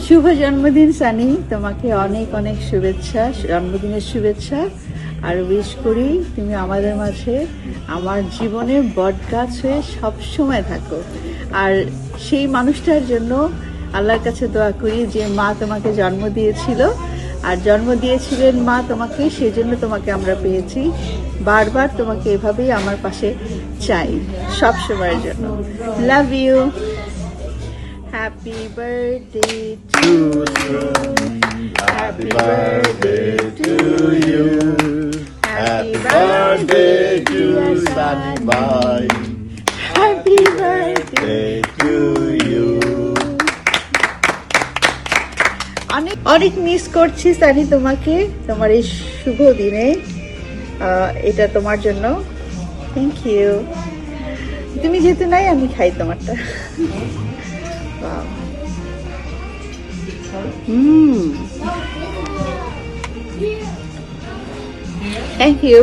শুভ জন্মদিন সানি, তোমাকে অনেক অনেক শুভেচ্ছা, জন্মদিনের শুভেচ্ছা। আর উইশ করি তুমি আমাদের মাঝে আমার জীবনের বটগাছ হয়ে সবসময় থাকো। আর সেই মানুষটার জন্য আল্লাহর কাছে দোয়া করি যে মা তোমাকে জন্ম দিয়েছিল, আর জন্ম দিয়েছিলেন মা তোমাকে, সেই জন্য তোমাকে আমরা পেয়েছি। বারবার তোমাকে এভাবেই আমার পাশে চাই সব সময়ের জন্য। Love you. Happy birthday to you. Happy birthday to you. Happy birthday to Sunny Boy. Happy birthday to you. অনেক মিস করছি সানি তোমাকে, তোমার এই শুভ দিনে। এটা তোমার জন্য। Thank you. তুমি যেহেতু নাই, আমি খাই তোমারটা। Thank you.